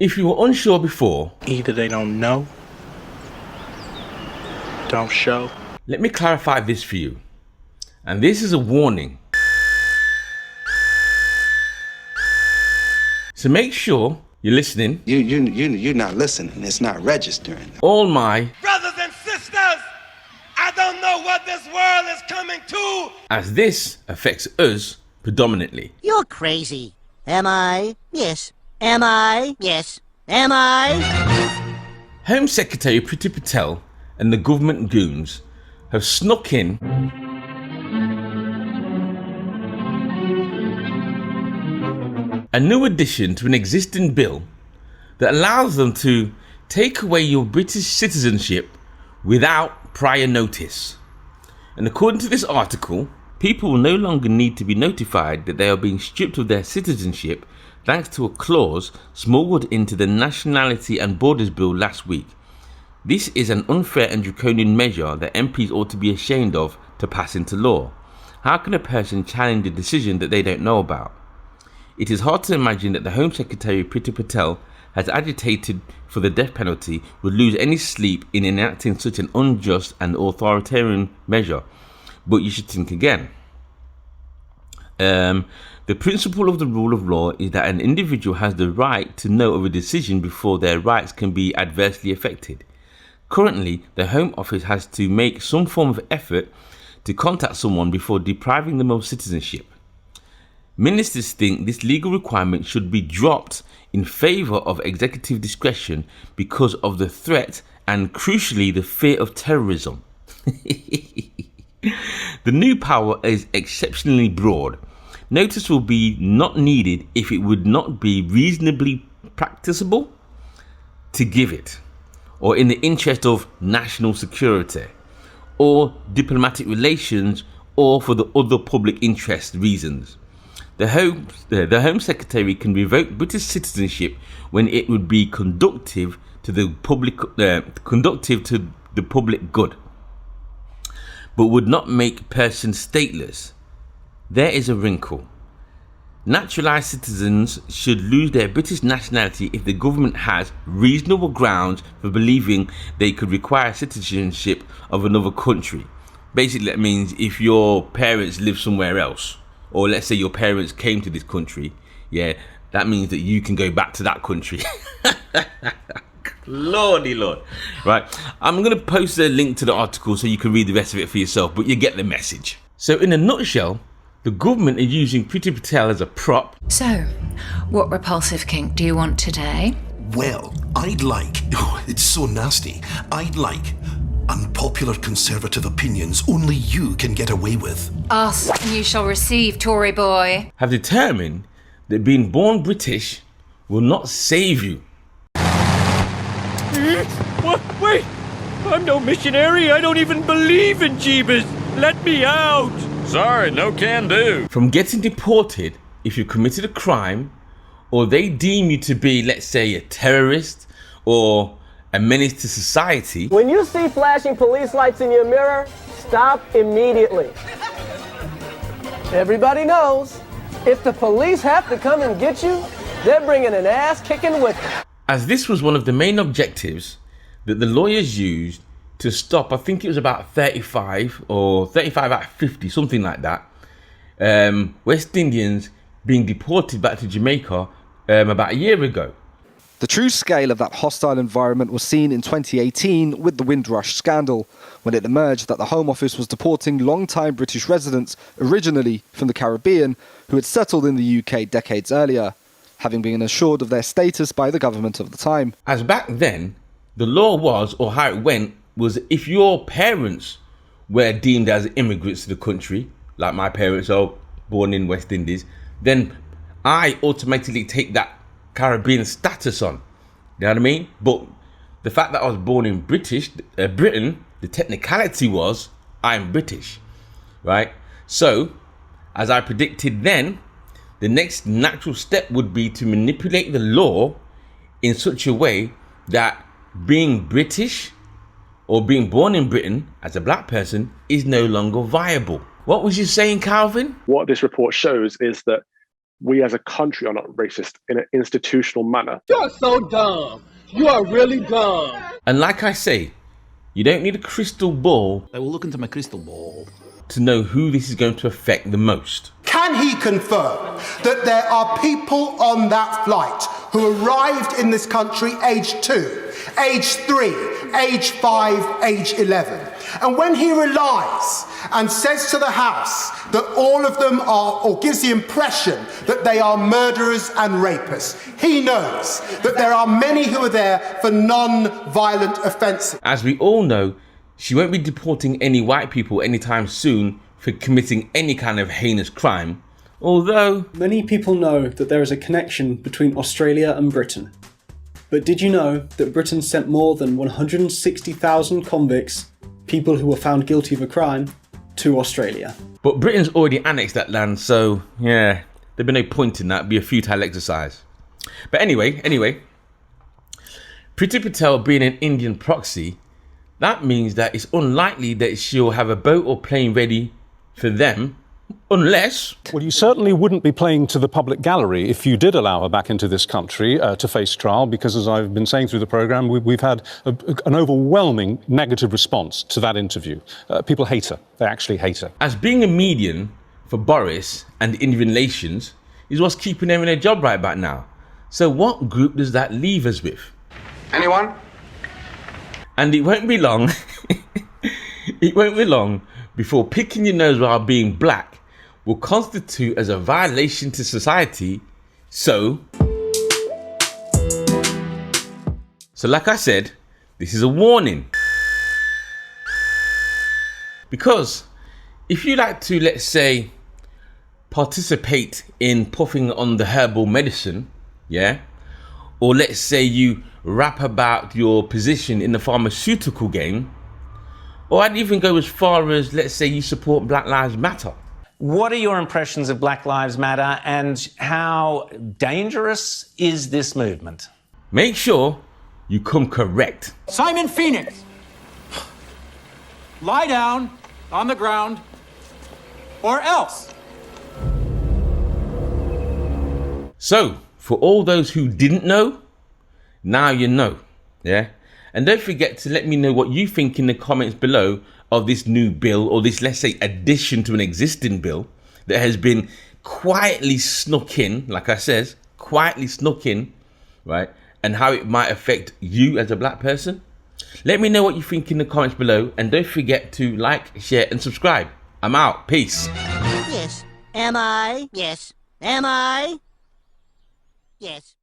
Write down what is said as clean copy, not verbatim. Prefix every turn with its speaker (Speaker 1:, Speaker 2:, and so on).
Speaker 1: If you were unsure before,
Speaker 2: either they don't know, don't show.
Speaker 1: let me clarify this for you. And this is a warning. So make sure you're listening.
Speaker 3: You're not listening. It's not registering.
Speaker 1: All my
Speaker 4: brothers and sisters, I don't know what this world is coming to.
Speaker 1: As this affects us predominantly.
Speaker 5: You're crazy. Am I? Yes. Am I? Yes. Am I?
Speaker 1: Home Secretary Priti Patel and the government goons have snuck in a new addition to an existing bill that allows them to take away your British citizenship without prior notice. And according to this article, people will no longer need to be notified that they are being stripped of their citizenship thanks to a clause smuggled into the Nationality and Borders Bill last week. This is an unfair and draconian measure that MPs ought to be ashamed of to pass into law. How can a person challenge a decision that they don't know about? It is hard to imagine that the Home Secretary Priti Patel has agitated for the death penalty would lose any sleep in enacting such an unjust and authoritarian measure. But you should think again. The principle of the rule of law is that an individual has the right to know of a decision before their rights can be adversely affected. Currently, the Home Office has to make some form of effort to contact someone before depriving them of citizenship. Ministers think this legal requirement should be dropped in favour of executive discretion because of the threat and, crucially, the fear of terrorism. The new power is exceptionally broad. Notice will be not needed if it would not be reasonably practicable to give it, or in the interest of national security, or diplomatic relations, or for the other public interest reasons. The Home Secretary can revoke British citizenship when it would be conducive to the public good, but would not make persons stateless. There is a wrinkle. Naturalised citizens should lose their British nationality if the government has reasonable grounds for believing they could require citizenship of another country. Basically, that means if your parents live somewhere else, or let's say your parents came to this country, yeah, that means that you can go back to that country. Lordy Lord. Right, I'm going to post a link to the article so you can read the rest of it for yourself, but you get the message. So in a nutshell, the government is using Priti Patel as a prop.
Speaker 6: So, what repulsive kink do you want today?
Speaker 7: Well, I'd like, it's so nasty, I'd like unpopular conservative opinions only you can get away with.
Speaker 6: Ask and you shall receive, Tory boy.
Speaker 1: Have determined that being born British will not save you.
Speaker 8: What? Wait! I'm no missionary. I don't even believe in Jeebus. Let me out.
Speaker 9: Sorry, no can do.
Speaker 1: From getting deported if you committed a crime, or they deem you to be, let's say, a terrorist or a menace to society.
Speaker 10: When you see flashing police lights in your mirror, stop immediately. Everybody knows, if the police have to come and get you, they're bringing an ass kicking with them.
Speaker 1: As this was one of the main objectives that the lawyers used to stop, I think it was about 35 or 35 out of 50, something like that, West Indians being deported back to Jamaica about a year ago.
Speaker 11: The true scale of that hostile environment was seen in 2018 with the Windrush scandal, when it emerged that the Home Office was deporting long-time British residents originally from the Caribbean who had settled in the UK decades earlier, having been assured of their status by the government of the time.
Speaker 1: As back then, the law was, or how it went, was if your parents were deemed as immigrants to the country, like my parents are born in West Indies, then I automatically take that Caribbean status on. You know what I mean? But the fact that I was born in Britain, the technicality was I'm British, right? So, as I predicted then, the next natural step would be to manipulate the law in such a way that being British or being born in Britain as a black person is no longer viable. What was you saying, Calvin?
Speaker 12: What this report shows is that we as a country are not racist in an institutional manner.
Speaker 10: You're so dumb. You are really dumb.
Speaker 1: And like I say, you don't need a crystal ball.
Speaker 7: I will look into my crystal ball
Speaker 1: to know who this is going to affect the most.
Speaker 13: Can he confirm that there are people on that flight who arrived in this country age 2, age 3, age 5, age 11? And when he relies and says to the House that all of them are, or gives the impression that they are murderers and rapists, he knows that there are many who are there for non-violent offences.
Speaker 1: As we all know, she won't be deporting any white people anytime soon for committing any kind of heinous crime, although
Speaker 14: many people know that there is a connection between Australia and Britain. But did you know that Britain sent more than 160,000 convicts, people who were found guilty of a crime, to Australia?
Speaker 1: But Britain's already annexed that land, so yeah, there'd be no point in that. It'd be a futile exercise. But anyway, Priti Patel being an Indian proxy, that means that it's unlikely that she'll have a boat or plane ready for them, unless...
Speaker 15: Well, you certainly wouldn't be playing to the public gallery if you did allow her back into this country to face trial, because as I've been saying through the programme, we've had an overwhelming negative response to that interview. People hate her. They actually hate her.
Speaker 1: As being a median for Boris and Indian relations is what's keeping them in their job right about now. So what group does that leave us with?
Speaker 13: Anyone?
Speaker 1: And it won't be long, before picking your nose while being black will constitute as a violation to society. So like I said, this is a warning. Because if you like to, let's say, participate in puffing on the herbal medicine, yeah, or let's say you rap about your position in the pharmaceutical game, or I'd even go as far as, let's say, you support Black Lives Matter.
Speaker 16: What are your impressions of Black Lives Matter, and how dangerous is this movement?
Speaker 1: Make sure you come correct.
Speaker 17: Simon Phoenix, lie down on the ground, or else.
Speaker 1: So, for all those who didn't know, now you know, yeah? And don't forget to let me know what you think in the comments below of this new bill, or this, let's say, addition to an existing bill that has been quietly snuck in, like I says, quietly snuck in, right? And how it might affect you as a black person. Let me know what you think in the comments below, and don't forget to like, share, and subscribe. I'm out. Peace.
Speaker 5: Yes. Am I? Yes. Am I? Yes.